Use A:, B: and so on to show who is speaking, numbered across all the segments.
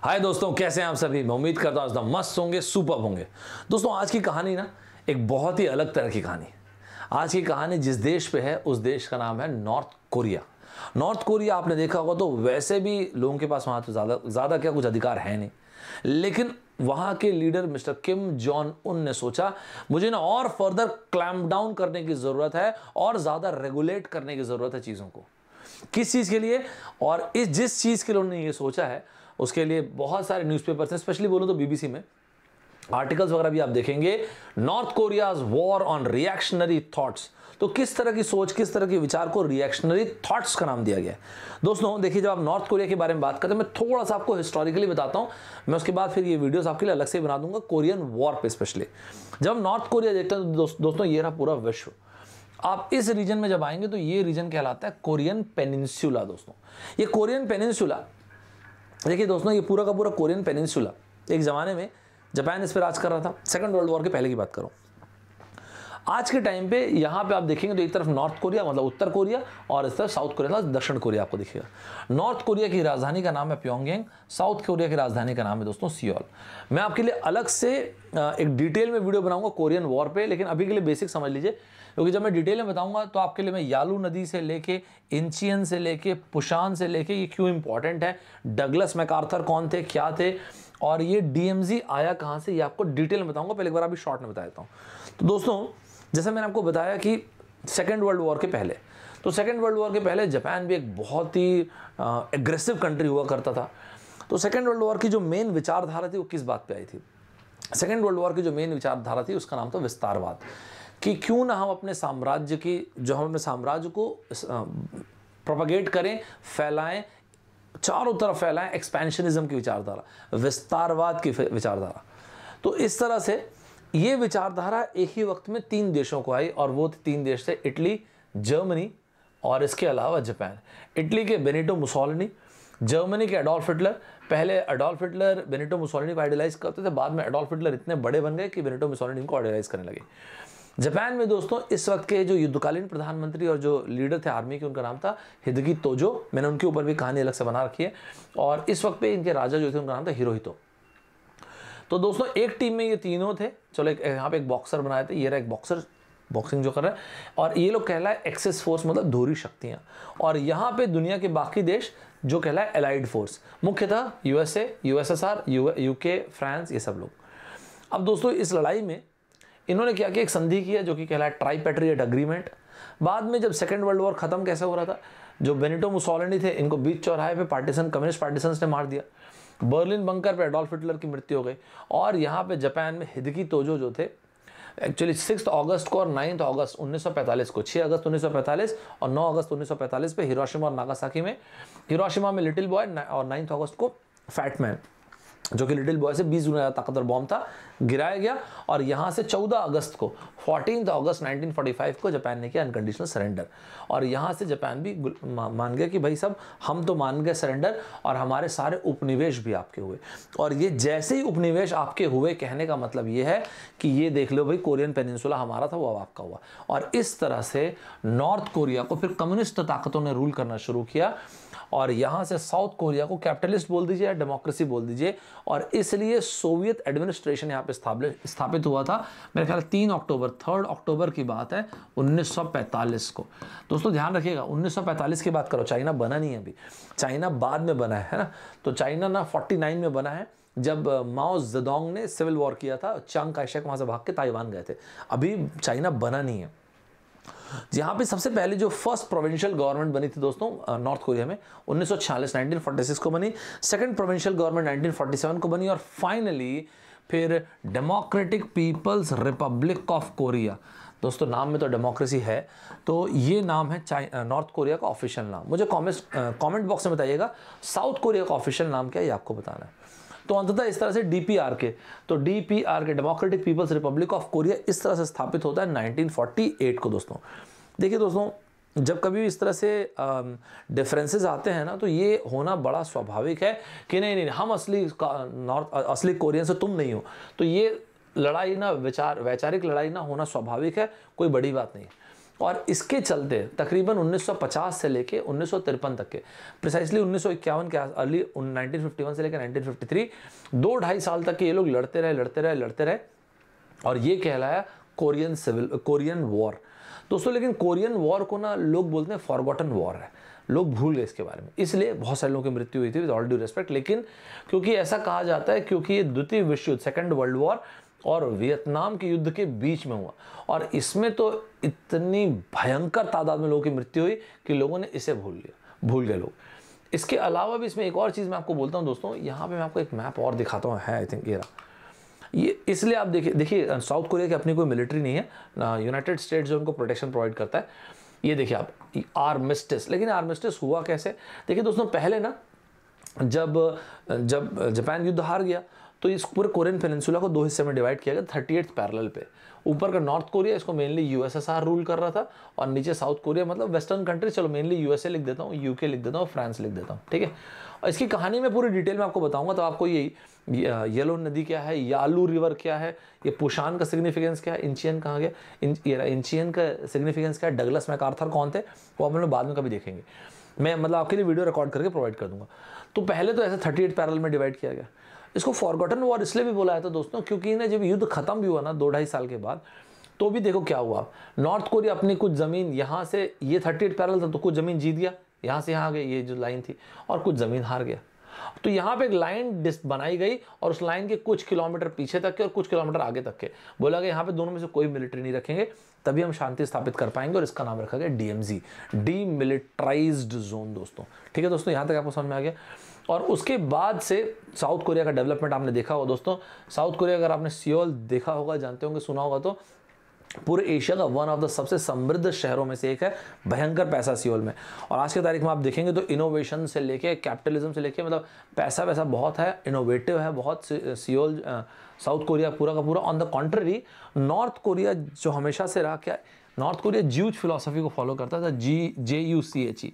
A: हाय दोस्तों, कैसे हैं आप सभी। मैं उम्मीद करता हूं एकदम मस्त होंगे, सुपर होंगे। दोस्तों आज की कहानी ना एक बहुत ही अलग तरह की कहानी है। आज की कहानी जिस देश पे है उस देश का नाम है नॉर्थ कोरिया। नॉर्थ कोरिया आपने देखा होगा तो वैसे भी लोगों के पास वहां तो ज़्यादा क्या कुछ अधिकार है नहीं, लेकिन वहां के लीडर मिस्टर किम जॉन उन ने सोचा मुझे ना और फर्दर क्लैम्प डाउन करने की ज़रूरत है और ज़्यादा रेगुलेट करने की ज़रूरत है चीज़ों को। किस चीज़ के लिए, और इस जिस चीज़ के लिए उन्होंने ये सोचा है उसके लिए बहुत सारे न्यूज़पेपर्स हैं, स्पेशली बोलूं तो बीबीसी में आर्टिकल्स वगैरह भी आप देखेंगे। North Korea's war on reactionary thoughts. तो किस तरह की सोच, किस तरह के विचार को रिएक्शनरी थॉट्स का नाम दिया गया है। दोस्तों देखिए, जब आप नॉर्थ कोरिया के बारे में बात करते हैं, मैं थोड़ा सा आपको हिस्टोरिकली बताता हूं। मैं उसके बाद फिर ये वीडियोस आपके लिए अलग से बना दूंगा कोरियन वॉर पे स्पेशली। जब नॉर्थ कोरिया देखते हैं तो दोस्तों ये रहा पूरा विश्व। आप इस रीजन में जब आएंगे तो ये रीजन कहलाता है कोरियन पेनिनसुला। दोस्तों ये कोरियन पेनिनसुला, देखिए दोस्तों, ये पूरा का पूरा कोरियन पेनिनसुला एक ज़माने में जापान इस पर राज कर रहा था। सेकंड वर्ल्ड वॉर के पहले की बात करूं। आज के टाइम पे यहाँ पे आप देखेंगे तो एक तरफ नॉर्थ कोरिया मतलब उत्तर कोरिया और इस तरफ साउथ कोरिया मतलब दक्षिण कोरिया आपको दिखेगा। नॉर्थ कोरिया की राजधानी का नाम है प्योंगयांग, साउथ कोरिया की राजधानी का नाम है दोस्तों सियोल। मैं आपके लिए अलग से एक डिटेल में वीडियो बनाऊंगा कोरियन वॉर पे, लेकिन अभी के लिए बेसिक समझ लीजिए, क्योंकि जब मैं डिटेल में बताऊंगा तो आपके लिए मैं यालू नदी से लेके इंचियन से लेके पुशान से लेके ये क्यों इंपॉर्टेंट है, डगलस मैकार्थर कौन थे, क्या थे, और ये डीएमजी आया कहाँ से, ये आपको डिटेल में बताऊंगा। पहले एक बार अभी शॉर्ट में बता देता हूँ। तो दोस्तों जैसे मैंने आपको बताया कि सेकेंड वर्ल्ड वॉर के पहले, तो सेकेंड वर्ल्ड वॉर के पहले जापान भी एक बहुत ही एग्रेसिव कंट्री हुआ करता था। तो सेकेंड वर्ल्ड वॉर की जो मेन विचारधारा थी वो किस बात पे आई थी। सेकेंड वर्ल्ड वॉर की जो मेन विचारधारा थी उसका नाम था विस्तारवाद, कि क्यों ना हम अपने साम्राज्य को प्रोपगेट करें, फैलाएं, चारों तरफ फैलाएं, एक्सपेंशनिज्म की विचारधारा, विस्तारवाद की विचारधारा। तो इस तरह से ये विचारधारा एक ही वक्त में तीन देशों को आई, और वो तीन देश थे इटली, जर्मनी और इसके अलावा जापान। इटली के बेनिटो मुसोलिनी, जर्मनी के एडोल्फ हिटलर। पहले एडोल्फ हिटलर बेनिटो मुसोलिनी को आइडियलाइज करते थे, बाद में एडोल्फ हिटलर इतने बड़े बन गए कि बेनिटो मुसोलिनी को आइडियलाइज करने लगे। जापान में दोस्तों इस वक्त के जो युद्धकालीन प्रधानमंत्री और जो लीडर थे आर्मी के, उनका नाम था हिदेकी तोजो। मैंने उनके ऊपर भी कहानी अलग से बना रखी है। और इस वक्त पे इनके राजा जो थे उनका नाम था हिरोहितो। तो दोस्तों एक टीम में ये तीनों थे। चलो यहाँ पे एक बॉक्सर बनाए थे, ये रहा एक बॉक्सर बॉक्सिंग जो कर रहा है, और ये लोग कहलाए एक्सेस फोर्स मतलब धुरी शक्तियाँ। और यहाँ पे दुनिया के बाकी देश जो कहलाए एलाइड फोर्स, मुख्यतः यूएसए, यूएसएसआर, यूके, फ्रांस, ये सब लोग। अब दोस्तों इस लड़ाई में इन्होंने क्या किया, एक संधि किया जो कि कहलाए ट्राइपेट्रियट अग्रीमेंट। बाद में जब सेकेंड वर्ल्ड वॉर खत्म कैसे हो रहा था, जो बेनिटो मुसोलिनी थे इनको बीच चौराहे पे कम्युनिस्ट पार्टीसन्स ने मार दिया। बर्लिन बंकर पे एडोल्फ हिटलर की मृत्यु हो गई। और यहाँ पे जापान में हिदेकी तोजो जो थे, एक्चुअली 6 अगस्त को और 9 अगस्त 1945 को, 6 अगस्त 1945 और 9 अगस्त 1945 पे हिरोशिमा और नागासाकी में, हिरोशिमा में लिटिल बॉय और 9 अगस्त को फैटमैन जो कि लिटिल बॉय से 20 गुना ताकतवर बॉम्ब था, गिराया गया। और यहाँ से 14 अगस्त को 14 अगस्त 1945 को जापान ने किया अनकंडीशनल सरेंडर। और यहाँ से जापान भी मान गया कि भाई सब हम तो मान गए सरेंडर, और हमारे सारे उपनिवेश भी आपके हुए। और ये जैसे ही उपनिवेश आपके हुए, कहने का मतलब ये है कि ये देख लो भाई कोरियन पेनिनसुला हमारा था, वो अब आपका हुआ। और इस तरह से नॉर्थ कोरिया को फिर कम्युनिस्ट ताकतों ने रूल करना शुरू किया। और यहाँ से साउथ कोरिया को कैपिटलिस्ट बोल दीजिए या डेमोक्रेसी बोल दीजिए। और इसलिए सोवियत एडमिनिस्ट्रेशन यहाँ पे स्थापित हुआ था। मेरे ख्याल 3 अक्टूबर की बात है 1945 को। दोस्तों ध्यान रखिएगा 1945 की बात करो, चाइना बना नहीं है अभी, चाइना बाद में बना है ना। तो चाइना ना 49 में बना है, जब माओ जेडोंग ने सिविल वॉर किया था, चांग काई शेक वहाँ से भाग के ताइवान गए थे। अभी चाइना बना नहीं है। यहाँ पे सबसे पहले जो फर्स्ट प्रोविंशियल गवर्नमेंट बनी थी दोस्तों नॉर्थ कोरिया में 1946 को बनी। सेकंड प्रोविंशियल गवर्नमेंट 1947 को बनी। और फाइनली फिर Democratic People's Republic of Korea. दोस्तों नाम में तो डेमोक्रेसी है, तो ये नाम है नॉर्थ कोरिया का ऑफिशियल नाम। मुझे कमेंट बॉक्स में बताइएगा साउथ कोरिया का ऑफिशियल नाम क्या है, ये आपको बताना है। तो अंततः इस तरह से DPRK Democratic People's Republic of Korea इस तरह से स्थापित होता है 1948 को। दोस्तों देखिए दोस्तों, जब कभी इस तरह से डिफरेंसेस आते हैं ना, तो ये होना बड़ा स्वाभाविक है कि नहीं हम असली कोरियन से तुम नहीं हो। तो ये लड़ाई ना वैचारिक लड़ाई ना होना स्वाभाविक है, कोई बड़ी बात नहीं। और इसके चलते तकरीबन 1950 से लेके 1953 तक के, प्रिसाइसली 1951 के अर्ली 1951 से लेकर 1953, 2-2.5 साल तक के ये लोग लड़ते रहे और ये कहलाया कोरियन वॉर दोस्तों। लेकिन कोरियन वॉर को ना लोग बोलते हैं फॉरगॉटन वॉर है, लोग भूल गए इसके बारे में, इसलिए बहुत सारे लोगों की मृत्यु हुई थी, विद ऑल ड्यू रिस्पेक्ट। लेकिन क्योंकि ऐसा कहा जाता है क्योंकि ये द्वितीय विश्व युद्ध, सेकेंड वर्ल्ड वॉर और वियतनाम के युद्ध के बीच में हुआ, और इसमें तो इतनी भयंकर तादाद में लोगों की मृत्यु हुई कि लोगों ने इसे भूल गए लोग। इसके अलावा भी इसमें एक और चीज़ मैं आपको बोलता हूँ दोस्तों, यहाँ पे मैं आपको एक मैप और दिखाता हूँ, है आई थिंक ये इसलिए आप देखिए साउथ कोरिया की अपनी कोई मिलिट्री नहीं है, यूनाइटेड स्टेट्स जो उनको प्रोटेक्शन प्रोवाइड करता है। ये देखिए आप आर्मिस्टिस, लेकिन आर्मिस्टिस हुआ कैसे? देखिए दोस्तों, पहले ना जब जापान युद्ध हार गया तो इस पूरे कोरियन पेनिनसुला को 2 हिस्से में डिवाइड किया गया 38th पैरेलल पे। ऊपर का नॉर्थ कोरिया, इसको मेनली यूएसएसआर रूल कर रहा था, और नीचे साउथ कोरिया मतलब वेस्टर्न कंट्री, चलो मेनली यूएसए लिख देता हूँ, यूके लिख देता हूँ, फ्रांस लिख देता हूँ, ठीक है। और इसकी कहानी में पूरी डिटेल में आपको बताऊंगा, तो आपको ये येलो नदी क्या है, यालू रिवर क्या है, ये पुशान का सिग्निफिकेंस क्या है, इंचियन कहाँ गया, इंचियन का सिग्निफिकेंस क्या है, डगलस मैकार्थर कौन थे, वो हम लोग बाद में कभी देखेंगे। मैं मतलब आपके लिए वीडियो रिकॉर्ड करके प्रोवाइड कर दूंगा। तो पहले तो ऐसे 38 पैरेलल में डिवाइड किया गया। इसको फॉरगॉटन वॉर इसलिए भी बोला है था दोस्तों क्योंकि ना जब युद्ध खत्म भी हुआ ना 2-2.5 साल के बाद, तो भी देखो क्या हुआ, नॉर्थ कोरिया अपनी कुछ ज़मीन यहाँ से, ये 38 पैरेलल था तो कुछ ज़मीन जीत गया, यहाँ से यहाँ आ गई ये जो लाइन थी, और कुछ ज़मीन हार गया। तो यहाँ पे एक लाइन बनाई गई और उस लाइन के कुछ किलोमीटर पीछे तक के और कुछ किलोमीटर आगे तक के बोला गया यहाँ पे दोनों में से कोई मिलिट्री नहीं रखेंगे, तभी हम शांति स्थापित कर पाएंगे, और इसका नाम रखा गया DMZ, डीमिलिटराइज्ड जोन दोस्तों। ठीक है दोस्तों, यहाँ तक आपको समझ में आ गया। और उसके बाद से साउथ कोरिया का डेवलपमेंट आपने देखा होगा दोस्तों। साउथ कोरिया अगर आपने सियोल देखा होगा, जानते होंगे, सुना होगा, तो पूरे एशिया का वन ऑफ द सबसे समृद्ध शहरों में से एक है, भयंकर पैसा सियोल में। और आज की तारीख में आप देखेंगे तो इनोवेशन से लेके कैपिटलिज्म से लेके मतलब पैसा वैसा बहुत है, इनोवेटिव है बहुत सियोल, साउथ कोरिया पूरा का पूरा। On the contrary north Korea जो हमेशा से रहा, क्या नॉर्थ कोरिया ज्यूज फिलोसफी को फॉलो करता था, JUCHE।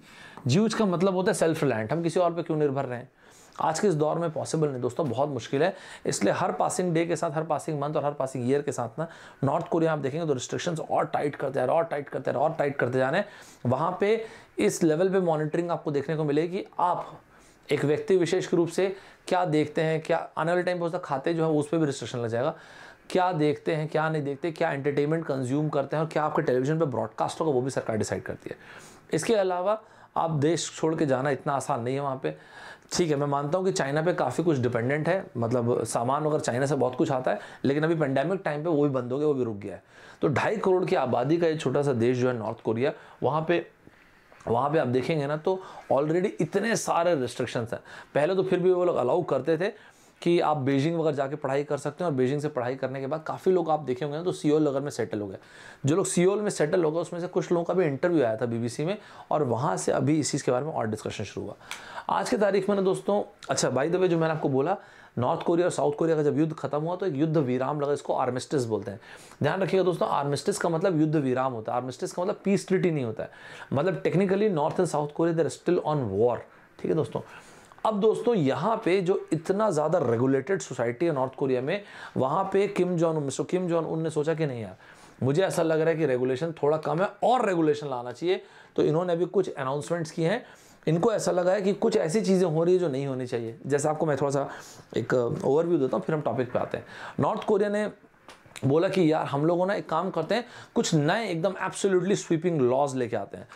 A: ज्यूज का मतलब होता है सेल्फ रिलायंट, हम किसी और पे क्यों निर्भर रहे हैं। आज के इस दौर में पॉसिबल नहीं दोस्तों, बहुत मुश्किल है। इसलिए हर पासिंग डे के साथ, हर पासिंग मंथ और हर पासिंग ईयर के साथ ना नॉर्थ कोरिया आप देखेंगे तो रिस्ट्रिक्शंस और टाइट करते जा रहे हैं। वहाँ पे इस लेवल पे मॉनिटरिंग आपको देखने को मिलेगी। आप एक व्यक्ति विशेष रूप से क्या देखते हैं, क्या आने वाले टाइम पर उसका खाते जो है उस पर भी रिस्ट्रिक्शन लग जाएगा, क्या देखते हैं क्या नहीं देखते, क्या एंटरटेनमेंट कंज्यूम करते हैं और क्या आपके टेलीविजन पे ब्रॉडकास्ट होगा, वो भी सरकार डिसाइड करती है। इसके अलावा आप देश छोड़ के जाना इतना आसान नहीं है वहाँ पे। ठीक है, मैं मानता हूँ कि चाइना पे काफ़ी कुछ डिपेंडेंट है, मतलब सामान वगैरह चाइना से बहुत कुछ आता है, लेकिन अभी पेंडेमिक टाइम पे वो भी बंद हो गया, वो भी रुक गया है। तो 2.5 करोड़ की आबादी का ये छोटा सा देश जो है नॉर्थ कोरिया, वहाँ पे आप देखेंगे ना तो ऑलरेडी इतने सारे रिस्ट्रिक्शंस हैं। पहले तो फिर भी वो लोग अलाउ करते थे कि आप बीजिंग वगैरह जाके पढ़ाई कर सकते हैं, और बीजिंग से पढ़ाई करने के बाद काफ़ी लोग आप देखे होंगे ना तो सियोल वगैरह में सेटल हो गए। जो लोग सियोल में सेटल हो गए उसमें से कुछ लोगों का भी इंटरव्यू आया था BBC में, और वहाँ से अभी इस चीज़ के बारे में और डिस्कशन शुरू हुआ आज की तारीख में ना दोस्तों। अच्छा, बाय द वे, जो मैंने आपको बोला नॉर्थ कोरिया और साउथ कोरिया का जब युद्ध खत्म हुआ तो एक युद्ध विराम लगा, इसको आर्मिस्टिस बोलते हैं। ध्यान रखिएगा दोस्तों, आर्मिस्टिस का मतलब युद्ध विराम होता है, आर्मिस्टिस का मतलब पीस ट्रीटी नहीं होता है। मतलब technically North and South Korea they are still on war. ठीक है दोस्तों। अब दोस्तों यहाँ पे जो इतना ज़्यादा रेगुलेटेड सोसाइटी है नॉर्थ कोरिया में, वहाँ पे मिस्टर किम जॉन उन ने सोचा कि नहीं यार, मुझे ऐसा लग रहा है कि रेगुलेशन थोड़ा कम है और रेगुलेशन लाना चाहिए। तो इन्होंने अभी कुछ अनाउंसमेंट्स किए हैं। इनको ऐसा लगा है कि कुछ ऐसी चीज़ें हो रही है जो नहीं होनी चाहिए। जैसे आपको मैं थोड़ा सा एक ओवरव्यू देता हूँ, फिर हम टॉपिक पे आते हैं। नॉर्थ कोरिया ने बोला कि यार हम लोगों ना एक काम करते हैं, कुछ नए एकदम एब्सोल्युटली स्वीपिंग लॉज लेके आते हैं।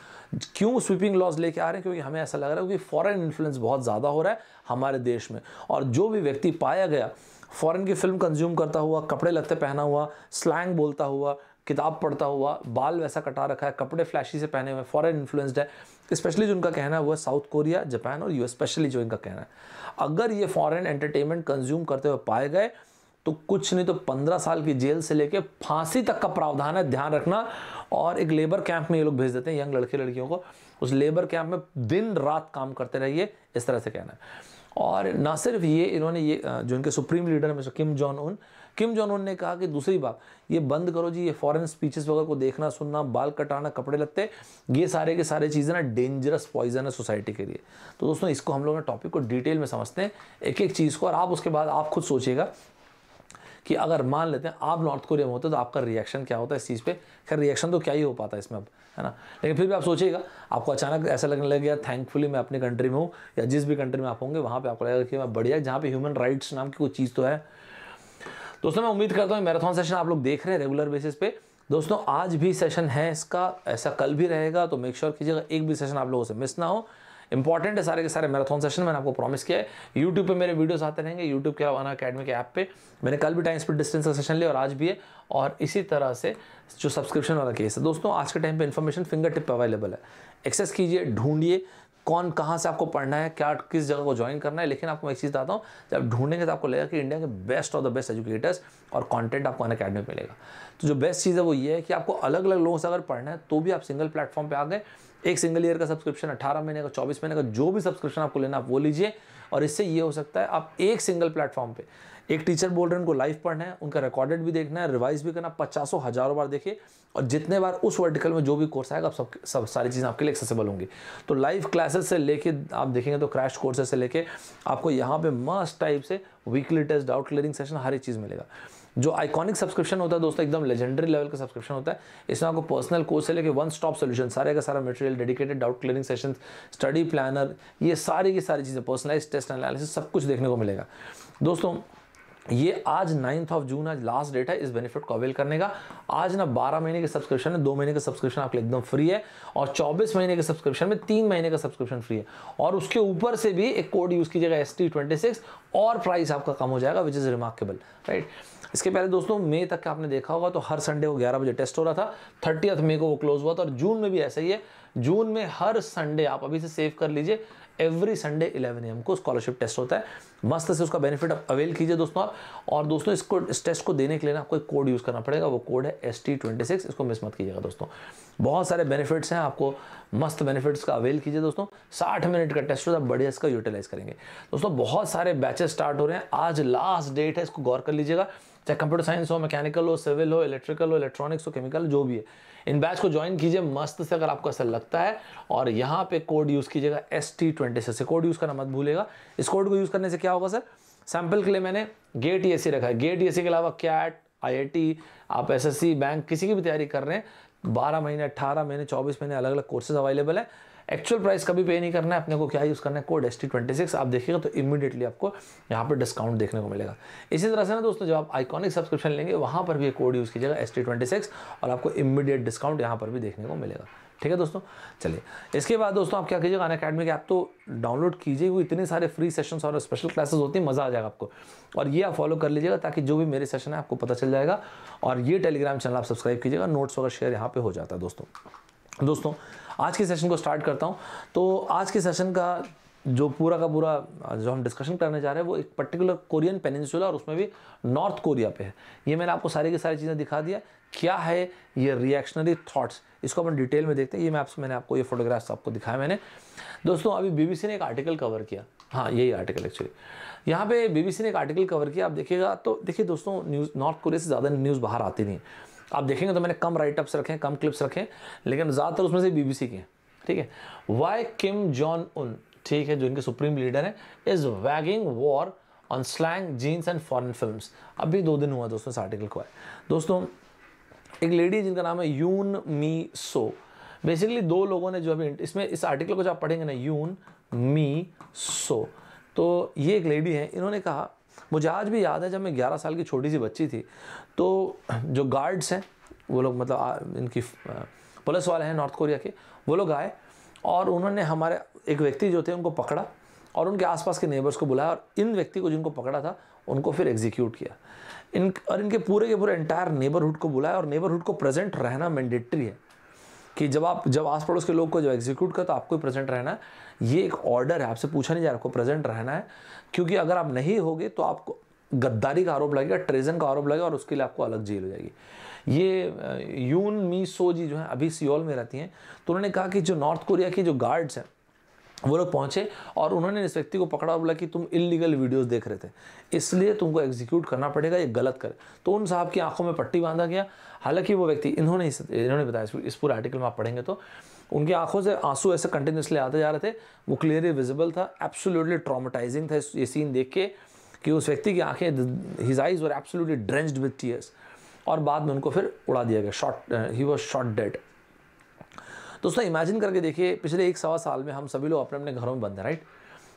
A: क्यों स्वीपिंग लॉज लेके आ रहे हैं? क्योंकि हमें ऐसा लग रहा है कि फॉरेन इन्फ्लुएंस बहुत ज़्यादा हो रहा है हमारे देश में, और जो भी व्यक्ति पाया गया फॉरेन की फिल्म कंज्यूम करता हुआ, कपड़े लत्ते पहना हुआ, स्लैंग बोलता हुआ, किताब पढ़ता हुआ, बाल वैसा कटा रखा है, कपड़े फ्लैशी से पहने हुए, फॉरेन इन्फ्लुएंस्ड है, स्पेशली जो उनका कहना है वो है साउथ कोरिया, जापान और US, स्पेशली जो इनका कहना है। अगर ये फॉरेन एंटरटेनमेंट कंज्यूम करते हुए पाए गए तो कुछ नहीं तो 15 साल की जेल से लेके फांसी तक का प्रावधान है, ध्यान रखना। और एक लेबर कैंप में ये लोग भेज देते हैं यंग लड़के लड़कियों को, उस लेबर कैंप में दिन रात काम करते रहिए, इस तरह से कहना है। और ना सिर्फ ये, इन्होंने ये जो इनके सुप्रीम लीडर है मिस्टर किम जॉन उन ने कहा कि दूसरी बात, ये बंद करो जी, ये फॉरेन स्पीचेस वगैरह को देखना सुनना, बाल कटाना, कपड़े लगते, ये सारे के सारे चीज़ें ना डेंजरस पॉइजन है सोसाइटी के लिए। तो दोस्तों इसको हम लोग टॉपिक को डिटेल में समझते हैं एक एक चीज़ को, और आप उसके बाद आप खुद सोचिएगा कि अगर मान लेते हैं आप नॉर्थ कोरिया में होते तो आपका रिएक्शन क्या होता है इस चीज़ पे। खैर रिएक्शन तो क्या ही हो पाता है इसमें अब, है ना, लेकिन फिर भी आप सोचिएगा, आपको अचानक ऐसा लगने लग गया थैंकफुली मैं अपनी कंट्री में हूँ, या जिस भी कंट्री में आप होंगे वहाँ पे आपको लगेगा कि मैं बढ़िया, जहाँ पे ह्यूमन राइट्स नाम की कोई चीज़ तो है। दोस्तों मैं उम्मीद करता हूँ मैराथन सेशन आप लोग देख रहे हैं रेगुलर बेसिस पे। दोस्तों आज भी सेशन है इसका, ऐसा कल भी रहेगा, तो मेक श्योर कीजिएगा एक भी सेशन आप लोगों से मिस ना हो। इंपॉर्टेंट है सारे के सारे मैराथन सेशन, मैंने आपको प्रॉमिस किया है। यूट्यूब पे मेरे वीडियोस आते रहेंगे, यूट्यूब के अलावा अनअकैडमी के ऐप पे। मैंने कल भी टाइम स्पीड डिस्टेंस का सेशन लिया और आज भी है, और इसी तरह से जो सब्सक्रिप्शन वाला केस है। दोस्तों आज के टाइम पे इन्फॉर्मेशन फिंगर टिप पे अवेलेबल है, एक्सेस कीजिए, ढूंढिए कौन कहाँ से आपको पढ़ना है, क्या किस जगह को ज्वाइन करना है। लेकिन आपको मैं एक चीज़ बताता हूँ, जब ढूंढेंगे तो आपको लगेगा कि इंडिया के best of the best educators और कंटेंट आपको अनअकैडमी में मिलेगा। तो जो बेस्ट चीज़ है वो ये है कि आपको अलग अलग लोगों से अगर पढ़ना है तो भी आप सिंगल प्लेटफॉर्म पे आ गए। एक सिंगल ईयर का सब्सक्रिप्शन 18 महीने का, 24 महीने का, जो भी सब्सक्रिप्शन आपको लेना आप वो लीजिए। और इससे ये हो सकता है आप एक सिंगल प्लेटफॉर्म पे एक टीचर बोल रहे हैं उनको लाइव पढ़ना है, उनका रिकॉर्डेड भी देखना है, रिवाइज भी करना, 50 हज़ारों बार देखिए, और जितने बार उस वर्टिकल में जो भी कोर्स आएगा सब सारी चीज़ें आपके लिए एक्सेसिबल होंगी। तो लाइव क्लासेस से लेके आप देखेंगे तो क्रैश कोर्सेस से लेके आपको यहाँ पे मस्ट टाइप से weekly test, doubt clearing session, हर एक चीज़ मिलेगा। जो आइकॉनिक सब्सक्रिप्शन होता है दोस्तों, एकदम लेजेंडरी लेवल का सब्सक्रिप्शन होता है। इसमें आपको पर्सनल कोर्स से लेके वन स्टॉप सोल्यूशन, सारे का सारा material, dedicated doubt clearing session, study planner, ये सारी की सारी चीज़ें, पर्सनलाइज टेस्ट एनालिसिस, सब कुछ देखने को मिलेगा। दोस्तों ये आज 9 जून आज लास्ट डेट है इस बेनिफिट को अवेल करने का। आज ना 12 महीने के सब्सक्रिप्शन है, 2 महीने का सब्सक्रिप्शन आपके लिए एकदम फ्री है, और 24 महीने के सब्सक्रिप्शन में 3 महीने का सब्सक्रिप्शन फ्री है, और उसके ऊपर से भी एक कोड यूज़ कीजिएगा ST26 और प्राइस आपका कम हो जाएगा, विच इज़ रिमार्केबल, राइट। इसके पहले दोस्तों मई तक का आपने देखा होगा तो हर संडे को 11 बजे टेस्ट हो रहा था, 30 मई को वो क्लोज हुआ था, और जून में भी ऐसा ही है। जून में हर संडे, आप अभी से सेव कर लीजिए, एवरी संडे 11 AM को स्कॉलरशिप टेस्ट होता है। मस्त से उसका बेनिफिट अवेल कीजिए दोस्तों आप। और दोस्तों इस टेस्ट को देने के लिए ना आपको एक कोड यूज़ करना पड़ेगा, वो कोड है ST26, इसको मिस मत कीजिएगा दोस्तों। बहुत सारे बेनिफिट्स हैं, आपको मस्त बेनिफिट्स का अवेल कीजिए दोस्तों। 60 मिनट का टेस्ट होता है, बढ़िया इसका यूटिलाइज करेंगे दोस्तों। बहुत सारे बैचेस स्टार्ट हो रहे हैं, आज लास्ट डेट है, इसको गौर कर लीजिएगा। चाहे कंप्यूटर साइंस हो, मैकेनिकल हो, सिविल हो, इलेक्ट्रिकल हो, इलेक्ट्रॉनिक्स हो, केमिकल, जो भी है, इन बैच को ज्वाइन कीजिए मस्त से अगर आपको ऐसा लगता है। और यहाँ पे कोड यूज़ कीजिएगा ST26 से, कोड यूज़ करना मत भूलिएगा। इस कोड को यूज़ करने से क्या होगा सर, सैंपल के लिए मैंने गेट ESE रखा है, गेट ESE के अलावा कैट, IIT, आप SSC, बैंक, किसी की भी तैयारी कर रहे हैं, 12 महीने, 18 महीने, 24 महीने अलग अलग कोर्सेज अवेलेबल है। एक्चुअल प्राइस कभी पे नहीं करना है अपने को, क्या यूज़ करना है, कोड ST26 आप देखिएगा तो इमीडिएटली आपको यहाँ पर डिस्काउंट देखने को मिलेगा। इसी तरह से ना दोस्तों, जब आप आइकॉनिक सब्सक्रिप्शन लेंगे वहाँ पर भी एक कोड यूज़ कीजिएगा ST26, और आपको इमीडिएट डिस्काउंट यहाँ पर भी देखने को मिलेगा। ठीक है दोस्तों, चलिए इसके बाद दोस्तों आप क्या कीजिएगा, अनअकैडमी के ऐप तो डाउनलोड कीजिए, वो इतने सारे फ्री सेशंस और स्पेशल क्लासेस होती हैं, मज़ा आ जाएगा आपको। और ये आप फॉलो कर लीजिएगा ताकि जो भी मेरे सेशन है आपको पता चल जाएगा। और ये टेलीग्राम चैनल आप सब्सक्राइब कीजिएगा, नोट्स वगैरह शेयर यहाँ पे हो जाता है दोस्तों। आज के सेशन को स्टार्ट करता हूँ। तो आज के सेशन का जो पूरा का पूरा जो हम डिस्कशन करने जा रहे हैं वो एक पर्टिकुलर कोरियन पेनिनसुला, और उसमें भी नॉर्थ कोरिया पे है। ये मैंने आपको सारी की सारी चीज़ें दिखा दिया, क्या है ये रिएक्शनरी थॉट्स, इसको अपन डिटेल में देखते हैं। ये मैंने आपको ये फोटोग्राफ्स आपको दिखाया मैंने दोस्तों। अभी BBC ने एक आर्टिकल कवर किया, हाँ यही आर्टिकल एक्चुअली यहाँ पे BBC ने एक आर्टिकल कवर किया, आप देखिएगा तो देखिए दोस्तों, न्यूज़ नॉर्थ कोरिया से ज़्यादा न्यूज़ बाहर आती नहीं है। आप देखेंगे तो मैंने कम राइटअप्स रखे हैं, कम क्लिप्स रखे हैं, लेकिन ज़्यादातर उसमें से BBC के हैं। ठीक है, वाई किम जॉन उन, ठीक है, जो इनके सुप्रीम लीडर हैं, is waging war on slang, jeans and foreign films. अभी 2 दिन हुआ दोस्तों इस आर्टिकल को है। दोस्तों एक लेडी जिनका नाम है यून मी सो, बेसिकली 2 लोगों ने जो अभी इसमें इस आर्टिकल को जब आप पढ़ेंगे ना, यून मी सो, तो ये एक लेडी है, इन्होंने कहा, मुझे आज भी याद है जब मैं 11 साल की छोटी सी बच्ची थी, तो जो गार्ड्स हैं वो लोग, मतलब इनकी पुलिस वाले हैं नॉर्थ कोरिया के, वो लोग आए और उन्होंने हमारे एक व्यक्ति जो थे उनको पकड़ा और उनके आसपास के नेबर्स को बुलाया, और इन व्यक्ति को जिनको पकड़ा था उनको फिर एग्जीक्यूट किया। इनके पूरे के पूरे एंटायर नेबरहुड को बुलाया, और नेबरहुड को प्रेजेंट रहना मैंडेटरी है कि जब आस पड़ोस के लोग को जब एग्जीक्यूट कर तो आपको प्रेजेंट रहना है। ये एक ऑर्डर है, आपसे पूछा नहीं जा रहा, आपको प्रेजेंट रहना है, क्योंकि अगर आप नहीं होगे तो आपको गद्दारी का आरोप लगेगा, ट्रेजन का आरोप लगेगा, और उसके लिए आपको अलग जेल हो जाएगी। ये यून मी सो जी जो है अभी सियोल में रहती हैं, तो उन्होंने कहा कि जो नॉर्थ कोरिया के जो गार्ड्स हैं वो लोग पहुंचे और उन्होंने इस व्यक्ति को पकड़ा और बोला कि तुम इलीगल वीडियोस देख रहे थे, इसलिए तुमको एग्जीक्यूट करना पड़ेगा, ये गलत करे। तो उन साहब की आंखों में पट्टी बांधा गया। हालांकि वो व्यक्ति, इन्होंने बताया, इस पूरे आर्टिकल में आप पढ़ेंगे तो उनकी आंखों से आंसू ऐसे कंटिन्यूसली आते जा रहे थे, वो क्लियरली विजिबल था, एब्सोल्युटली ट्रॉमेटाइजिंग था ये सीन देख के कि उस व्यक्ति की आंखें, his eyes were absolutely drenched with tears, और बाद में उनको फिर उड़ा दिया गया, ही वॉज शॉट डेड। दोस्तों इमेजिन करके देखिए, पिछले 1 सवा साल में हम सभी लोग अपने अपने घरों में बंद हैं, राइट।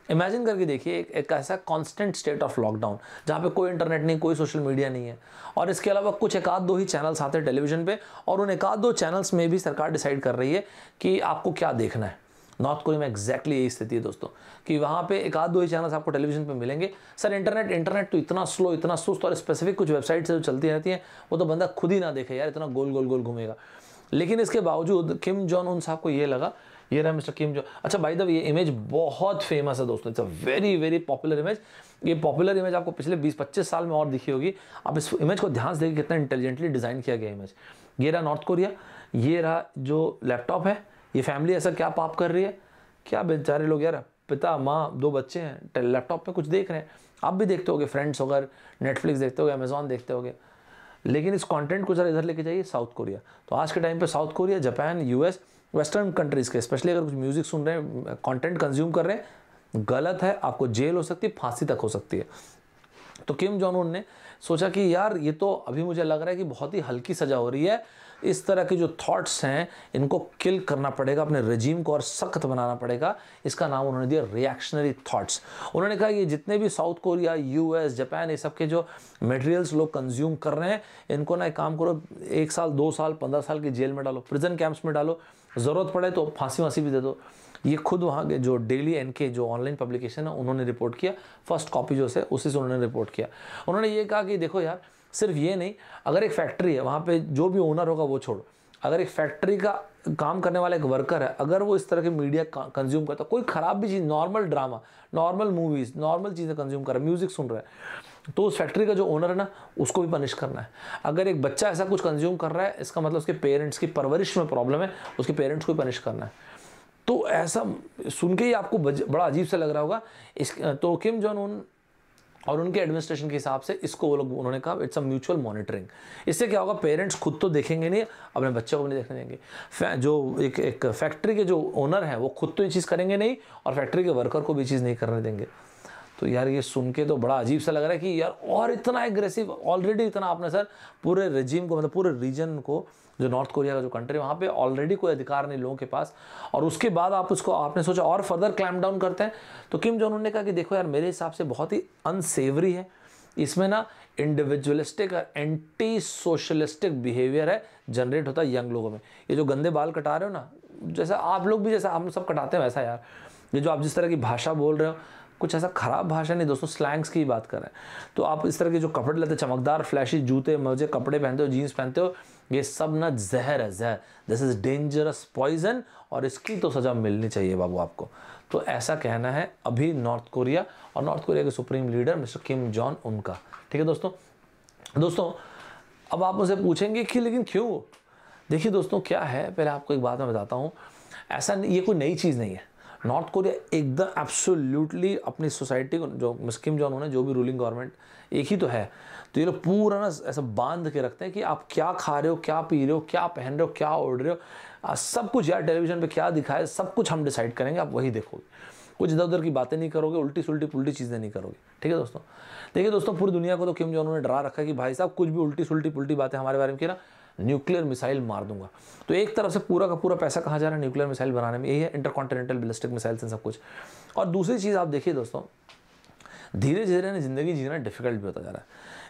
A: इमेजिन करके देखिए एक ऐसा कांस्टेंट स्टेट ऑफ लॉकडाउन जहाँ पे कोई इंटरनेट नहीं, कोई सोशल मीडिया नहीं है, और इसके अलावा कुछ 1-2 ही चैनल्स आते हैं टेलीविजन पे, और उन 1-2 चैनल्स में भी सरकार डिसाइड कर रही है कि आपको क्या देखना है। नॉर्थ कोरिया में एग्जैक्टली यही स्थिति है दोस्तों, कि वहाँ पे 1-2 ही चैनल्स आपको टेलीविजन पे मिलेंगे। सर इंटरनेट तो इतना स्लो, इतना सुस्त, और स्पेसिफिक कुछ वेबसाइट्स जो चलती रहती हैं वो तो बंदा खुद ही ना देखे यार, इतना गोल गोल गोल घूमेगा। लेकिन इसके बावजूद किम जॉन उन साहब को ये लगा, ये रहा मिस्टर किम जॉन। अच्छा बाय द वे, ये इमेज बहुत फेमस है दोस्तों, it's a very very popular image. ये पॉपुलर इमेज आपको पिछले 20-25 साल में और दिखी होगी। आप इस इमेज को ध्यान से देखिए, कितना इंटेलिजेंटली डिज़ाइन किया गया इमेज। ये रहा नॉर्थ कोरिया, ये रहा जो लैपटॉप है, ये फैमिली ऐसा क्या पाप कर रही है, क्या बेचारे लोग यार, पिता माँ 2 बच्चे हैं, लैपटॉप पे कुछ देख रहे हैं। आप भी देखते होगे, फ्रेंड्स वगैरह, नेटफ्लिक्स देखते होगे, अमेजॉन देखते होगे। लेकिन इस कंटेंट को जरा इधर लेके जाइए, साउथ कोरिया। तो आज के टाइम पे south Korea, Japan, US, western countries के, स्पेशली अगर कुछ म्यूजिक सुन रहे हैं, कंटेंट कंज्यूम कर रहे हैं, गलत है, आपको जेल हो सकती है, फांसी तक हो सकती है। तो किम जॉन उन ने सोचा कि यार ये तो अभी मुझे लग रहा है कि बहुत ही हल्की सज़ा हो रही है, इस तरह के जो थॉट्स हैं इनको किल करना पड़ेगा, अपने रेजिम को और सख्त बनाना पड़ेगा। इसका नाम उन्होंने दिया रिएक्शनरी थॉट्स। उन्होंने कहा ये जितने भी साउथ कोरिया, यूएस, जापान, ये सब के जो मटेरियल्स लोग कंज्यूम कर रहे हैं, इनको ना एक काम करो, 1 साल, 2 साल, 15 साल की जेल में डालो, प्रिजन कैंप्स में डालो, ज़रूरत पड़े तो फांसी वांसी भी दे दो। ये खुद वहाँ के जो डेली एनके जो ऑनलाइन पब्लिकेशन है उन्होंने रिपोर्ट किया, फर्स्ट कॉपी जो है उसी से उन्होंने रिपोर्ट किया। उन्होंने ये कहा कि देखो यार, सिर्फ ये नहीं, अगर एक फैक्ट्री है, वहाँ पे जो भी ओनर होगा वो छोड़ो, अगर एक फैक्ट्री का काम करने वाला एक वर्कर है, अगर वो इस तरह की मीडिया कंज्यूम करता है, कोई ख़राब भी चीज़, normal drama, normal movies, normal चीज़ें कंज्यूम कर रहा है, म्यूज़िक सुन रहा है, तो उस फैक्ट्री का जो ओनर है ना, उसको भी पनिश करना है। अगर एक बच्चा ऐसा कुछ कंज्यूम कर रहा है, इसका मतलब उसके पेरेंट्स की परवरिश में प्रॉब्लम है, उसके पेरेंट्स को भी पनिश करना है। तो ऐसा सुन के ही आपको बड़ा अजीब सा लग रहा होगा। तो किम जॉन उन और उनके एडमिनिस्ट्रेशन के हिसाब से इसको वो लोग, उन्होंने कहा इट्स अ म्यूचुअल मॉनिटरिंग। इससे क्या होगा, पेरेंट्स खुद तो देखेंगे नहीं, अपने बच्चों को भी नहीं देखने देंगे। जो एक फैक्ट्री के जो ओनर हैं वो खुद तो ये चीज़ करेंगे नहीं, और फैक्ट्री के वर्कर को भी चीज़ नहीं करने देंगे। तो यार ये सुन के तो बड़ा अजीब सा लग रहा है कि यार, और इतना एग्रेसिव, ऑलरेडी इतना आपने सर पूरे रेजिम को, मतलब पूरे रीजन को, जो नॉर्थ कोरिया का जो कंट्री, वहाँ पे ऑलरेडी कोई अधिकार नहीं लोगों के पास, और उसके बाद आप उसको, आपने सोचा और फर्दर क्लैम्प डाउन करते हैं। तो किम जॉन उन ने कहा कि देखो यार, मेरे हिसाब से बहुत ही अनसेवरी है, इसमें ना इंडिविजुअलिस्टिक और एंटी सोशलिस्टिक बिहेवियर है, जनरेट होता है यंग लोगों में। ये जो गंदे बाल कटा रहे हो ना, जैसा आप लोग भी, जैसा हम सब कटाते हैं वैसा यार, ये जो आप जिस तरह की भाषा बोल रहे हो, कुछ ऐसा ख़राब भाषा नहीं दोस्तों, स्लैंग्स की बात कर रहे हैं। तो आप इस तरह के जो कपड़े लेते, चमकदार फ्लैशी जूते, मजे कपड़े पहनते हो, जीन्स पहनते हो, ये सब ना जहर है, जहर, दिस इज़ डेंजरस पॉइजन, और इसकी तो सज़ा मिलनी चाहिए बाबू आपको। तो ऐसा कहना है अभी नॉर्थ कोरिया और नॉर्थ कोरिया के सुप्रीम लीडर मिस्टर किम जॉन उनका। ठीक है दोस्तों, अब आप मुझसे पूछेंगे कि लेकिन क्यों? देखिए दोस्तों, क्या है, पहले आपको एक बात मैं बताता हूँ, ऐसा ये कोई नई चीज़ नहीं है। नॉर्थ कोरिया एकदम एब्सोल्युटली अपनी सोसाइटी को, जो किम जॉन उन, जो भी रूलिंग गवर्नमेंट एक ही तो है, तो ये लोग पूरा ना ऐसा बांध के रखते हैं कि आप क्या खा रहे हो, क्या पी रहे हो, क्या पहन रहे हो, क्या ओढ़ रहे हो, सब कुछ यार टेलीविजन पे क्या दिखाए, सब कुछ हम डिसाइड करेंगे, आप वही देखोगे, कुछ इधर उधर की बातें नहीं करोगे, उल्टी सुल्टी पुल्टी चीज़ें नहीं करोगे। ठीक है दोस्तों, देखिए दोस्तों, पूरी दुनिया को तो किम जॉन उन ने डरा रखा है कि भाई साहब कुछ भी उल्टी सुल्टी पुल्टी बातें हमारे बारे में की ना, न्यूक्लियर मिसाइल मार दूंगा। तो एक तरफ से पूरा का पूरा पैसा कहाँ जा रहा है, न्यूक्लियर मिसाइल बनाने में, यही है इंटरकॉन्टिनेंटल बैलिस्टिक मिसाइल्स एंड सब कुछ। और दूसरी चीज़ आप देखिए दोस्तों, धीरे धीरे ना ज़िंदगी जीना डिफिकल्ट भी होता जा रहा है,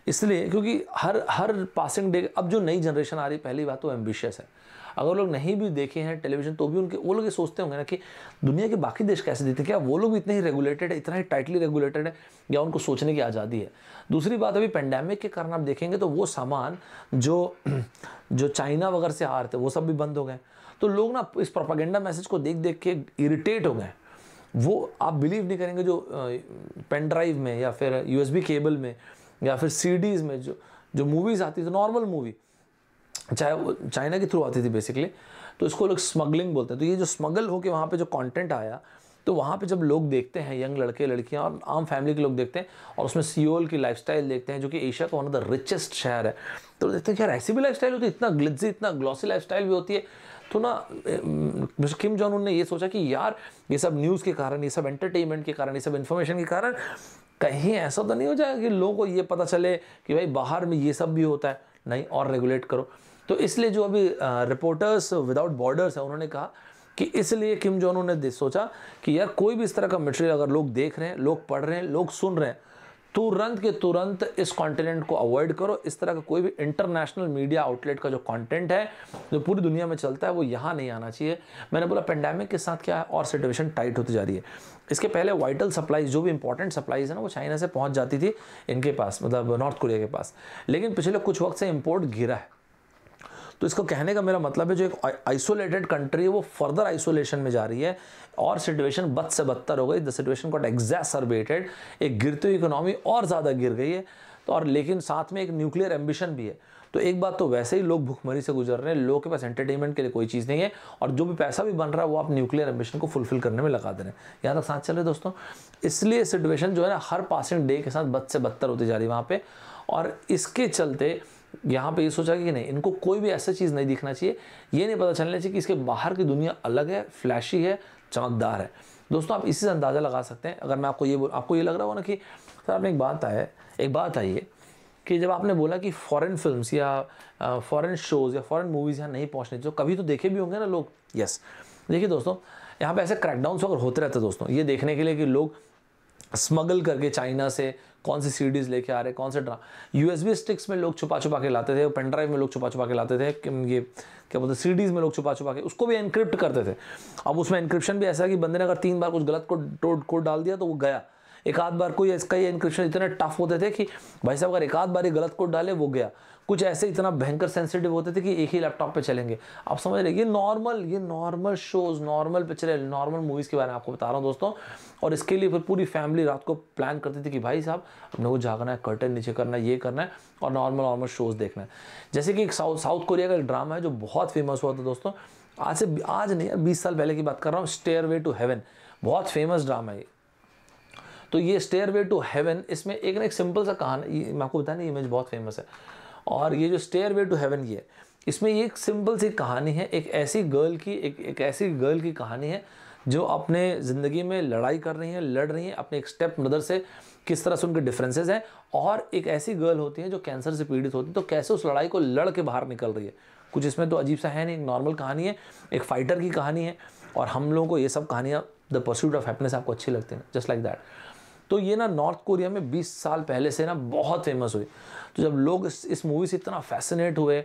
A: इसलिए क्योंकि हर पासिंग डे, अब जो नई जनरेशन आ रही है, पहली बात तो एम्बिशियस है। अगर लोग नहीं भी देखे हैं टेलीविज़न, तो भी वो लोग ये सोचते होंगे ना कि दुनिया के बाकी देश कैसे देते हैं, क्या वो लोग भी इतने ही रेगुलेटेड है, इतना ही टाइटली रेगुलेटेड है, या उनको सोचने की आज़ादी है। दूसरी बात, अभी पेंडेमिक के कारण आप देखेंगे तो वो सामान जो चाइना वगैरह से आ रहे थे, वो सब भी बंद हो गए। तो लोग ना इस प्रोपेगेंडा मैसेज को देख देख के इरिटेट हो गए। वो आप बिलीव नहीं करेंगे, जो पेन ड्राइव में या फिर USB केबल में या फिर CDs में जो मूवीज़ आती थी, नॉर्मल मूवी, चाहे वो चाइना के थ्रू आती थी बेसिकली, तो इसको लोग स्मगलिंग बोलते हैं। तो ये जो स्मगल होके वहाँ पे जो कंटेंट आया, तो वहाँ पे जब लोग देखते हैं, यंग लड़के लड़कियाँ और आम फैमिली के लोग देखते हैं, और उसमें सियोल की लाइफस्टाइल देखते हैं, जो कि एशिया का वन ऑफ द रिचेस्ट शहर है, तो देखते हैं कि यार ऐसी भी लाइफस्टाइल होती है, इतना ग्लिट्जी, इतना ग्लॉसी लाइफस्टाइल भी होती है। तो ना मिस्टर किम जॉन उन ने ये सोचा कि यार ये सब न्यूज़ के कारण, ये सब एंटरटेनमेंट के कारण, ये सब इन्फॉर्मेशन के कारण कहीं ऐसा तो नहीं हो जाएगा कि लोगों को ये पता चले कि भाई बाहर में ये सब भी होता है, नहीं, और रेगुलेट करो। तो इसलिए जो अभी रिपोर्टर्स विदाउट बॉर्डर्स है, उन्होंने कहा कि इसलिए किम जोंग उन ने सोचा कि यार कोई भी इस तरह का मटेरियल अगर लोग देख रहे हैं, लोग पढ़ रहे हैं, लोग सुन रहे हैं, तुरंत के तुरंत इस कंटेंट को अवॉइड करो। इस तरह का कोई भी इंटरनेशनल मीडिया आउटलेट का जो कंटेंट है जो पूरी दुनिया में चलता है वो यहाँ नहीं आना चाहिए। मैंने बोला पेंडेमिक के साथ क्या है, और सिचुएशन टाइट होती जा रही है। इसके पहले वाइटल सप्लाईज, जो भी इंपॉर्टेंट सप्लाईज है ना, वो चाइना से पहुँच जाती थी इनके पास, मतलब नॉर्थ कोरिया के पास, लेकिन पिछले कुछ वक्त से इम्पोर्ट गिरा है। तो इसको कहने का मेरा मतलब है जो एक आइसोलेटेड कंट्री है वो फर्दर आइसोलेशन में जा रही है और सिचुएशन बद से बदतर हो गई। द सिचुएशन गॉट एग्जैसरबेटेड, एक गिरती हुई इकोनॉमी और ज़्यादा गिर गई है। तो और लेकिन साथ में एक न्यूक्लियर एम्बिशन भी है। तो एक बात तो वैसे ही लोग भुखमरी से गुजर रहे हैं, लोगों के पास एंटरटेनमेंट के लिए कोई चीज़ नहीं है, और जो भी पैसा भी बन रहा है वो आप न्यूक्लियर एम्बिशन को फुलफिल करने में लगा दे रहे हैं। यहाँ तक साथ चल रहे दोस्तों। इसलिए सिचुएशन जो है ना हर पासिंग डे के साथ बद से बदतर होती जा रही है वहाँ पे, और इसके चलते यहाँ पे ये सोचा कि नहीं, इनको कोई भी ऐसा चीज़ नहीं दिखना चाहिए, ये नहीं पता चलना चाहिए कि इसके बाहर की दुनिया अलग है, फ्लैशी है, चमकदार है। दोस्तों आप इसी से अंदाज़ा लगा सकते हैं। अगर मैं आपको ये लग रहा हो ना कि सर आपने एक बात आई है कि जब आपने बोला कि फॉरेन फिल्म्स या फॉरेन शोज़ या फॉरेन मूवीज़ यहाँ नहीं पहुँचने चाहिए, कभी तो देखे भी होंगे ना लोग। यस, देखिए दोस्तों, यहाँ पे ऐसे क्रैकडाउन्स अगर होते रहते हैं दोस्तों, ये देखने के लिए कि लोग स्मगल करके चाइना से कौन सी सीडीज़ लेके आ रहे हैं, कौन से यूएसबी स्टिक्स में लोग छुपा छुपा के लाते थे, पेन ड्राइव में लोग छुपा छुपा के लाते थे, ये क्या बोलते हैं सीडीज़ में लोग छुपा छुपा के उसको भी एनक्रिप्ट करते थे। अब उसमें एनक्रिप्शन भी ऐसा है कि बंदे ने अगर 3 बार कुछ गलत कोड डाल दिया तो वो गया। एक आध बार कोई इसका ये एनक्रिप्शन इतने टफ होते थे कि भाई साहब अगर एक आध बार ही गलत कोड डाले वो गया। कुछ ऐसे इतना भयंकर सेंसिटिव होते थे कि एक ही लैपटॉप पे चलेंगे। आप समझ रहे, ये नॉर्मल शोज़, नॉर्मल पिक्चरें, नॉर्मल मूवीज़ के बारे में आपको बता रहा हूँ दोस्तों। और इसके लिए फिर पूरी फैमिली रात को प्लान करती थी कि भाई साहब अपने को जागना है, कर्टन नीचे करना है, ये करना है और नॉर्मल शोज़ देखना है। जैसे कि एक साउथ कोरिया का एक ड्रामा है जो बहुत फेमस हुआ था दोस्तों, आज नहीं यार 20 साल पहले की बात कर रहा हूँ, स्टेयरवे टू हेवन। बहुत फेमस ड्रामा है। तो ये स्टेयरवे टू हेवन, इसमें एक सिंपल सा कहानी, मैं आपको बताया ना इमेज बहुत फेमस है। और ये जो स्टेयरवे टू हेवन ये है, इसमें ये एक सिंपल सी कहानी है, एक ऐसी गर्ल की कहानी है जो अपने ज़िंदगी में लड़ रही है अपने एक स्टेप मदर से, किस तरह से उनके डिफरेंसेस हैं। और एक ऐसी गर्ल होती है जो कैंसर से पीड़ित होती है, तो कैसे उस लड़ाई को लड़ के बाहर निकल रही है। कुछ इसमें तो अजीब सा है नहीं, नॉर्मल कहानी है, एक फाइटर की कहानी है। और हम लोगों को ये सब कहानियाँ, द परस्यूट ऑफ हैप्पीनेस आपको अच्छी लगती है, जस्ट लाइक दैट। तो ये ना नॉर्थ कोरिया में 20 साल पहले से ना बहुत फेमस हुई। तो जब लोग इस मूवी से इतना फैसिनेट हुए,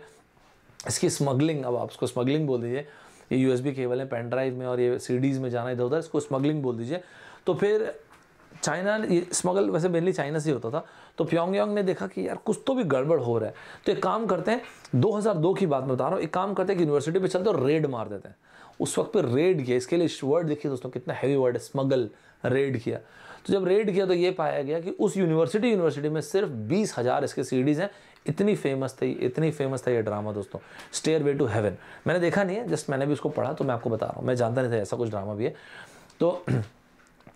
A: इसकी स्मगलिंग, अब आप उसको स्मगलिंग बोल दीजिए, ये यूएसबी केबल है पेन ड्राइव में और ये सीडीज़ में जाना इधर उधर, इसको स्मगलिंग बोल दीजिए। तो फिर चाइना, ये स्मगल वैसे मेनली चाइना से होता था। तो प्योंगयांग ने देखा कि यार कुछ तो भी गड़बड़ हो रहा है। तो एक काम करते हैं, 2002 की बात मैं बता रहा हूँ, एक काम करते हैं कि यूनिवर्सिटी पे चलते और रेड मार देते हैं। उस वक्त पे रेड किया, इसके लिए वर्ड देखिए दोस्तों कितना हैवी वर्ड है, स्मगल, रेड किया। तो जब रेड किया तो ये पाया गया कि उस यूनिवर्सिटी में सिर्फ 20,000 इसके सीडीज़ हैं। इतनी फेमस था ये ड्रामा दोस्तों, स्टेयरवे टू हेवन। मैंने देखा नहीं है, जस्ट मैंने भी उसको पढ़ा तो मैं आपको बता रहा हूँ, मैं जानता नहीं था ऐसा कुछ ड्रामा भी है। तो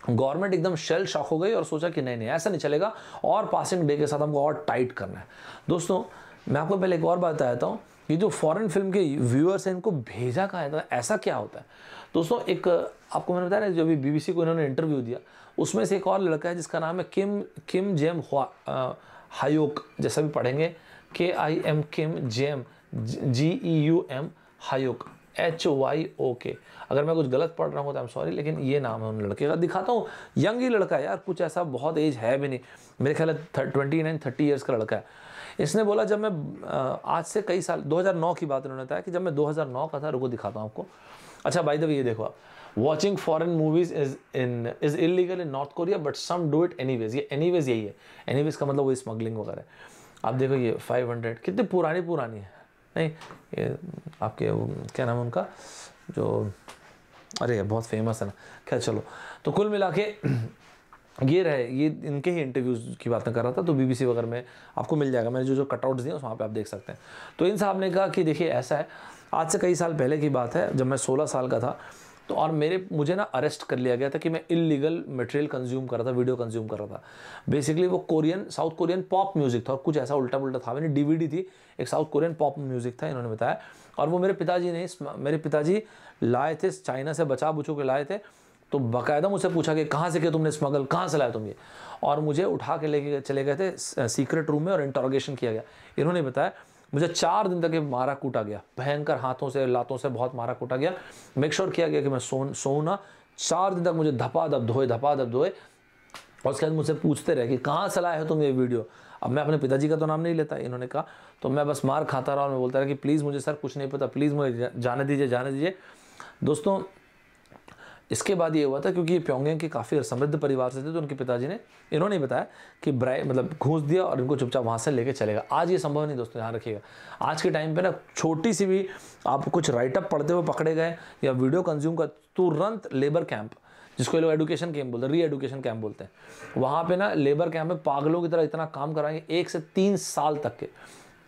A: गवर्नमेंट एकदम शेल शॉक हो गई और सोचा कि नहीं ऐसा नहीं चलेगा, और पासिंग डे के साथ हमको और टाइट करना है। दोस्तों मैं आपको पहले एक और बात बताता हूँ, ये जो फॉरेन फिल्म के व्यूअर्स हैं इनको भेजा कहाँ है, ऐसा क्या होता है दोस्तों। एक आपको मैंने बताया ना, जो अभी BBC को इन्होंने इंटरव्यू दिया, उसमें से एक और लड़का है जिसका नाम है किम जेम हायोक, जैसा भी पढ़ेंगे KIM किम जेम GEUM हायोक HYOK। अगर मैं कुछ गलत पढ़ रहा हूँ तो आई एम सॉरी, लेकिन ये नाम है उन लड़के का। दिखाता हूँ, यंग ही लड़का है यार, कुछ ऐसा बहुत एज है भी नहीं, मेरे ख्याल है 29-30 ईयर्स का लड़का है। इसने बोला जब मैं आज से कई साल, 2009 की बात इन्होंने बताया कि जब मैं 2009 का था, रुको दिखाता हूँ आपको। अच्छा बाय द वे ये देखो आप, watching foreign movies is illegal in North Korea but some do it anyways. ये एनीवेज यही है, एनीवेज का मतलब वही स्मगलिंग वगैरह। आप देखो ये 500 कितनी पुरानी है, नहीं ये आपके क्या नाम है उनका, जो अरे बहुत फेमस है ना, खैर चलो। तो कुल मिला के ये इनके ही इंटरव्यूज़ की बात मैं कर रहा था, तो BBC वगैरह में आपको मिल जाएगा, मैंने जो कटआउट्स दिए वहाँ पे आप देख सकते हैं। तो इन साहब ने कहा कि देखिए ऐसा है, आज से कई साल पहले की बात है, जब मैं 16 साल का था, तो और मुझे ना अरेस्ट कर लिया गया था कि मैं इलीगल मटेरियल कंज्यूम कर रहा था, वीडियो कंज्यूम कर रहा था। बेसिकली वो साउथ कोरियन पॉप म्यूज़िक था, और कुछ ऐसा उल्टा पुल्टा था। मैंने DVD थी, एक साउथ कोरियन पॉप म्यूज़िक था, इन्होंने बताया। और वो मेरे पिताजी लाए थे, चाइना से बचा बुचू के लाए थे। तो बाकायदा मुझसे पूछा कि कहाँ से किया तुमने स्मगल, कहाँ से लाया तुम ये, और मुझे उठा के लेके चले गए थे सीक्रेट रूम में और इंटरोगेशन किया गया। इन्होंने बताया मुझे 4 दिन तक ये मारा कूटा गया, भयंकर हाथों से लातों से बहुत मारा कूटा गया। मेक श्योर किया गया कि मैं सोऊं ना। 4 दिन तक मुझे धपाधप धोए और उसके बाद मुझसे पूछते रहे कि कहाँ से लाए हो तुम ये वीडियो। अब मैं अपने पिताजी का तो नाम नहीं लेता, इन्होंने कहा, तो मैं बस मार खाता रहा और मैं बोलता रहा कि प्लीज़ मुझे सर कुछ नहीं पता, प्लीज़ मुझे जाने दीजिए। दोस्तों इसके बाद ये हुआ था, क्योंकि ये प्योंगयांग के काफ़ी समृद्ध परिवार से थे, तो उनके पिताजी ने इन्होंने बताया कि घूस दिया और इनको चुपचाप वहाँ से लेके चलेगा। आज ये संभव नहीं दोस्तों, ध्यान रखिएगा। आज के टाइम पे ना छोटी सी भी आप कुछ राइटअप पढ़ते हुए पकड़े गए या वीडियो कंज्यूम कर, तुरंत लेबर कैंप, जिसको लोग एडुकेशन कैंप बोलते हैं, री एडुकेशन कैंप बोलते हैं, वहाँ पे ना लेबर कैंप में पागलों की तरह इतना काम कराएंगे 1 से 3 साल तक के।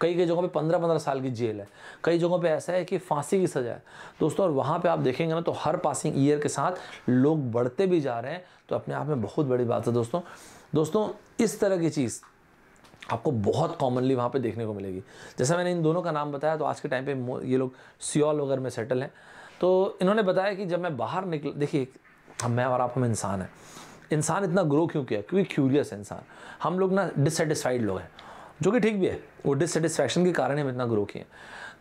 A: कई जगहों पे 15-15 साल की जेल है, कई जगहों पे ऐसा है कि फांसी की सजा है दोस्तों। और वहाँ पे आप देखेंगे ना तो हर पासिंग ईयर के साथ लोग बढ़ते भी जा रहे हैं, तो अपने आप में बहुत बड़ी बात है दोस्तों। इस तरह की चीज़ आपको बहुत कॉमनली वहाँ पे देखने को मिलेगी। जैसा मैंने इन दोनों का नाम बताया, तो आज के टाइम पे ये लोग सियोल वगैरह में सेटल हैं। तो इन्होंने बताया कि जब मैं बाहर निकल, देखिए हम मैं और आप हम इंसान हैं, इंसान इतना ग्रो क्यों किया, क्योंकि क्यूरियस है इंसान। हम लोग ना डिससेटिस्फाइड लोग हैं, जो कि ठीक भी है, वो डिससेटिस्फैक्शन के कारण हम इतना ग्रो किए।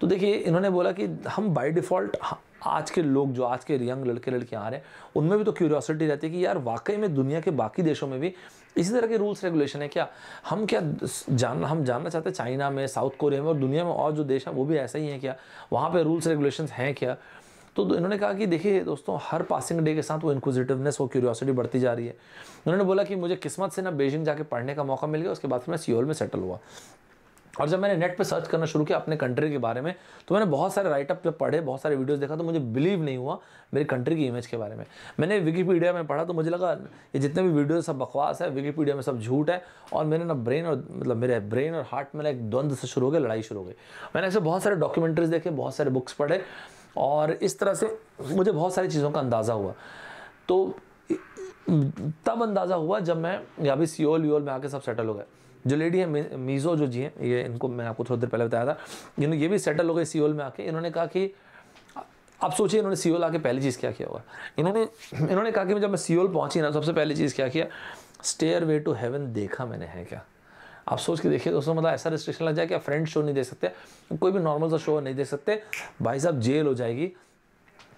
A: तो देखिए इन्होंने बोला कि हम बाय डिफ़ॉल्ट आज के लोग जो आज के यंग लड़के लड़कियाँ आ रहे हैं, उनमें भी तो क्यूरियोसिटी रहती है कि यार वाकई में दुनिया के बाकी देशों में भी इसी तरह के रूल्स रेगुलेशन है क्या, हम जानना चाहते हैं चाइना में, साउथ कोरिया में और दुनिया में और जो देश हैं वो भी ऐसा ही है क्या, वहाँ पे रूल्स रेगुलेशंस हैं क्या। तो इन्होंने कहा कि देखिए दोस्तों हर पासिंग डे के साथ वो इनक्विजिटिवनेस, वो क्यूरियोसिटी बढ़ती जा रही है। उन्होंने बोला कि मुझे किस्मत से ना बीजिंग जाके पढ़ने का मौका मिल गया, उसके बाद फिर मैं सियोल में सेटल हुआ। और जब मैंने नेट पे सर्च करना शुरू किया अपने कंट्री के बारे में, तो मैंने बहुत सारे राइटअप जब पढ़े, बहुत सारे वीडियोस देखा, तो मुझे बिलीव नहीं हुआ मेरी कंट्री की इमेज के बारे में। मैंने विकीपीडिया में पढ़ा तो मुझे लगा ये जितने भी वीडियो सब बकवास है, विकीपीडिया में सब झूठ है। और मेरे ना मेरे ब्रेन और हार्ट में एक द्वंद्व से शुरू हो गई, लड़ाई शुरू हो गई। मैंने ऐसे बहुत सारे डॉक्यूमेंट्रीज देखे, बहुत सारे बुक्स पढ़े, और इस तरह से मुझे बहुत सारी चीज़ों का अंदाज़ा हुआ। तो तब अंदाज़ा हुआ जब मैं यहाँ भी सियोल में आके सब सेटल हो गए। जो लेडी है मीज़ो जो जी हैं, ये इनको मैं आपको थोड़ी देर पहले बताया था, ये भी सेटल हो गए सियोल में आके। इन्होंने कहा कि आप सोचिए इन्होंने सियोल आके पहली चीज़ क्या किया होगा। इन्होंने कहा कि जब मैं सियोल पहुंची ना, सबसे पहली चीज़ क्या किया, स्टेयरवे टू हेवन देखा मैंने है क्या। आप सोच के देखिए दोस्तों, मतलब ऐसा रिस्ट्रिक्शन लग जाए कि आप फ्रेंड शो नहीं देख सकते, कोई भी नॉर्मल सा शो नहीं देख सकते, भाई साहब जेल हो जाएगी,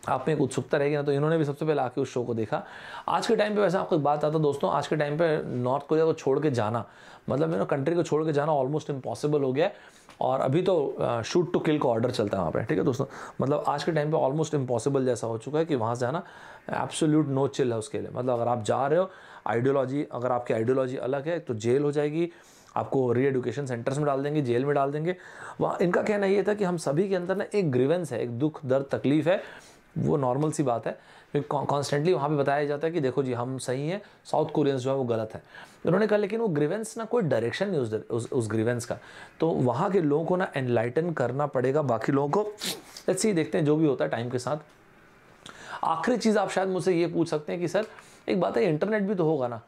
A: आप में एक उत्सुकता रहेगी ना। तो इन्होंने भी सबसे पहले आके उस शो को देखा। आज के टाइम पे वैसे आपको एक बात आता दोस्तों, आज के टाइम पे नॉर्थ कोरिया को छोड़ के जाना, मतलब कंट्री को छोड़ के जाना ऑलमोस्ट इम्पॉसिबल हो गया है। और अभी तो शूट टू किल का ऑर्डर चलता है वहाँ पे, ठीक है दोस्तों। मतलब आज के टाइम पे ऑलमोस्ट इम्पॉसिबल जैसा हो चुका है कि वहाँ से जाना एब्सोल्यूट नो चिल है उसके लिए। मतलब अगर आप जा रहे हो, अगर आपकी आइडियोलॉजी अलग है तो जेल हो जाएगी, आपको री एडुकेशन सेंटर्स में डाल देंगे, जेल में डाल देंगे। वहाँ इनका कहना ये था कि हम सभी के अंदर ना एक ग्रीवेंस है, एक दुख दर्द तकलीफ है, वो नॉर्मल सी बात है। कॉन्स्टेंटली वहाँ पे बताया जाता है कि देखो जी हम सही हैं, साउथ कोरियंस जो है वो गलत है। उन्होंने कहा लेकिन वो ग्रीवेंस ना कोई डायरेक्शन नहीं उस ग्रीवेंस का, तो वहाँ के लोगों को ना एनलाइटन करना पड़ेगा बाकी लोगों को। लेट्स सी, देखते हैं जो भी होता है टाइम के साथ। आखिरी चीज़ आप शायद मुझसे ये पूछ सकते हैं कि सर एक बात है, इंटरनेट भी तो होगा ना।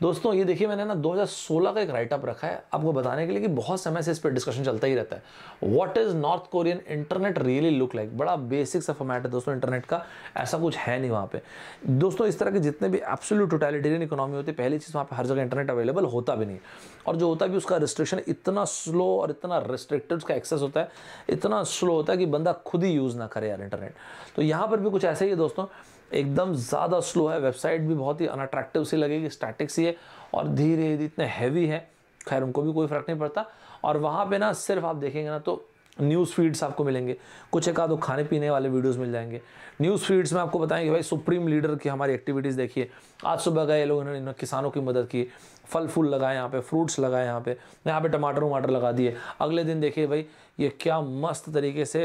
A: दोस्तों ये देखिए मैंने ना 2016 का एक राइटअप रखा है आपको बताने के लिए कि बहुत समय से इस पर डिस्कशन चलता ही रहता है। What is north Korean internet really look like. बड़ा बेसिक सा फॉर्मेट है दोस्तों इंटरनेट का, ऐसा कुछ है नहीं वहाँ पे दोस्तों। इस तरह के जितने भी एब्सोल्यूट टोटलिटेरियन इकोनॉमी होती है, पहली चीज़ वहाँ पे हर जगह इंटरनेट अवेलेबल होता भी नहीं, और जो होता भी उसका रिस्ट्रिक्शन इतना स्लो और इतना रिस्ट्रिक्टेड उसका एक्सेस होता है, इतना स्लो होता है कि बंदा खुद ही यूज़ ना करे यार इंटरनेट। तो यहाँ पर भी कुछ ऐसा ही है दोस्तों, एकदम ज़्यादा स्लो है, वेबसाइट भी बहुत ही अनअट्रैक्टिव सी लगेगी, स्टैटिक सी है और धीरे इतने हैवी है, खैर उनको भी कोई फ़र्क नहीं पड़ता। और वहाँ पे ना सिर्फ आप देखेंगे ना तो न्यूज़ फीड्स आपको मिलेंगे, कुछ एक आधो खाने पीने वाले वीडियोस मिल जाएंगे। न्यूज़ फीड्स में आपको बताएंगे भाई सुप्रीम लीडर की हमारी एक्टिविटीज़ देखिए, आज सुबह गए लोगों ने किसानों की मदद की, फल फूल लगाए यहाँ पे, फ्रूट्स लगाए यहाँ पे टमाटर वमाटर लगा दिए। अगले दिन देखिए भाई ये क्या मस्त तरीके से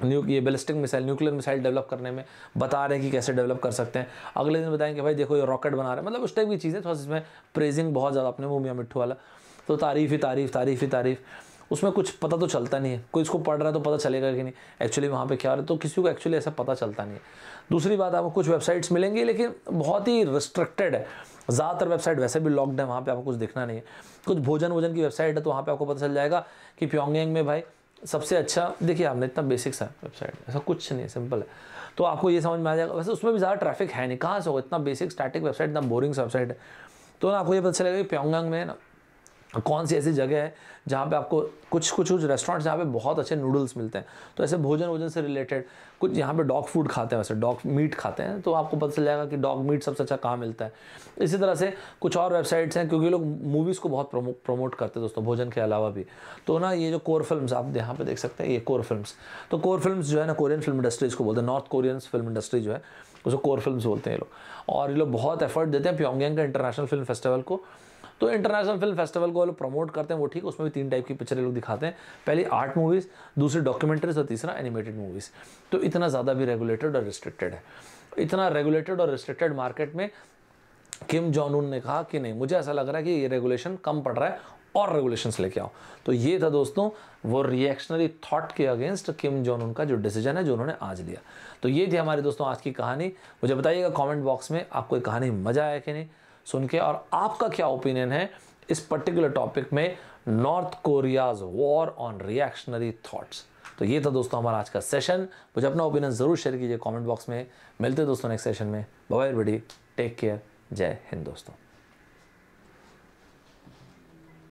A: ये ballistic missile, nuclear missile develop करने में बता रहे हैं कि कैसे डेवलप कर सकते हैं। अगले दिन बताएंगे भाई देखो ये रॉकेट बना रहे हैं, मतलब उस टाइप की चीज़ें। थोड़ा इसमें प्रेजिंग बहुत ज़्यादा अपने मुँह मियां मिट्ठू वाला, तो तारीफ़ ही तारीफ़। उसमें कुछ पता तो चलता नहीं है, कोई इसको पढ़ रहा है तो पता चलेगा कि नहीं एक्चुअली वहाँ पे क्या हो रहा है, तो किसी को एक्चुअली ऐसा पता चलता नहीं है। दूसरी बात, आपको कुछ वेबसाइट्स मिलेंगी लेकिन बहुत ही रिस्ट्रिक्टेड है, ज़्यादातर वेबसाइट वैसे भी लॉक्ड है, वहाँ पे आपको कुछ दिखना नहीं है। कुछ भोजन की वेबसाइट है तो वहाँ पे आपको पता चल जाएगा कि प्योंगयांग में भाई सबसे अच्छा देखिए, आपने इतना बेसिक सा वेबसाइट, ऐसा कुछ नहीं है, सिंपल है, तो आपको ये समझ में आ जाएगा। वैसे उसमें भी ज़्यादा ट्रैफिक है नहीं, कहाँ से होगा, इतना बेसिक स्टैटिक वेबसाइट, इतना बोरिंग सा वेबसाइट है। तो ना आपको ये पता चलेगा कि प्योंगयांग में ना कौन सी ऐसी जगह है जहाँ पे आपको कुछ रेस्टोरेंट्स जहाँ पे बहुत अच्छे नूडल्स मिलते हैं। तो ऐसे भोजन से रिलेटेड कुछ, यहाँ पे डॉग फूड खाते हैं, वैसे डॉग मीट खाते हैं, तो आपको पता चल जाएगा कि डॉग मीट सबसे अच्छा कहाँ मिलता है। इसी तरह से कुछ और वेबसाइट्स हैं, क्योंकि लोग मूवीज़ को बहुत प्रमोट करते हैं दोस्तों, भोजन के अलावा भी। तो ना ये जो कोर फिल्म्स आप यहाँ पे देख सकते हैं, ये कोर फिल्म्स, तो कोर फिल्म्स जो है ना, कोरियन फिल्म इंडस्ट्रीज को बोलते हैं, नॉर्थ कोरियन फिल्म इंडस्ट्री जो है उसको कोर फिल्म्स बोलते हैं ये लोग। और ये लोग बहुत एफर्ट देते हैं प्योंगयांग का इंटरनेशनल फिल्म फेस्टिवल को। तो इंटरनेशनल फिल्म फेस्टिवल को वो लोग प्रमोट करते हैं, वो ठीक, उसमें भी 3 टाइप की पिक्चरें लोग दिखाते हैं, पहली आर्ट मूवीज़, दूसरी डॉक्यूमेंट्रीज और तीसरा एनिमेटेड मूवीज़। तो इतना ज़्यादा भी रेगुलेटेड और रिस्ट्रिक्टेड है। इतना रेगुलेटेड और रिस्ट्रिक्टेड मार्केट में किम जोंग उन ने कहा कि नहीं, मुझे ऐसा लग रहा है कि ये रेगुलेशन कम पड़ रहा है और रेगुलेशंस लेके आओ। तो ये था दोस्तों वो रिएक्शनरी थॉट के अगेंस्ट किम जोंग उन का जो डिसीजन है, जो उन्होंने आज लिया। तो ये थी हमारी दोस्तों आज की कहानी। मुझे बताइएगा कमेंट बॉक्स में आपको ये कहानी मज़ा आया कि नहीं सुन के, और आपका क्या ओपिनियन है इस पर्टिकुलर टॉपिक में, north Korea's war on reactionary thoughts. तो ये था दोस्तों हमारा आज का सेशन। मुझे अपना ओपिनियन ज़रूर शेयर कीजिए कमेंट बॉक्स में। मिलते हैं दोस्तों नेक्स्ट सेशन में। बाय बाय, टेक केयर, जय हिंद दोस्तों।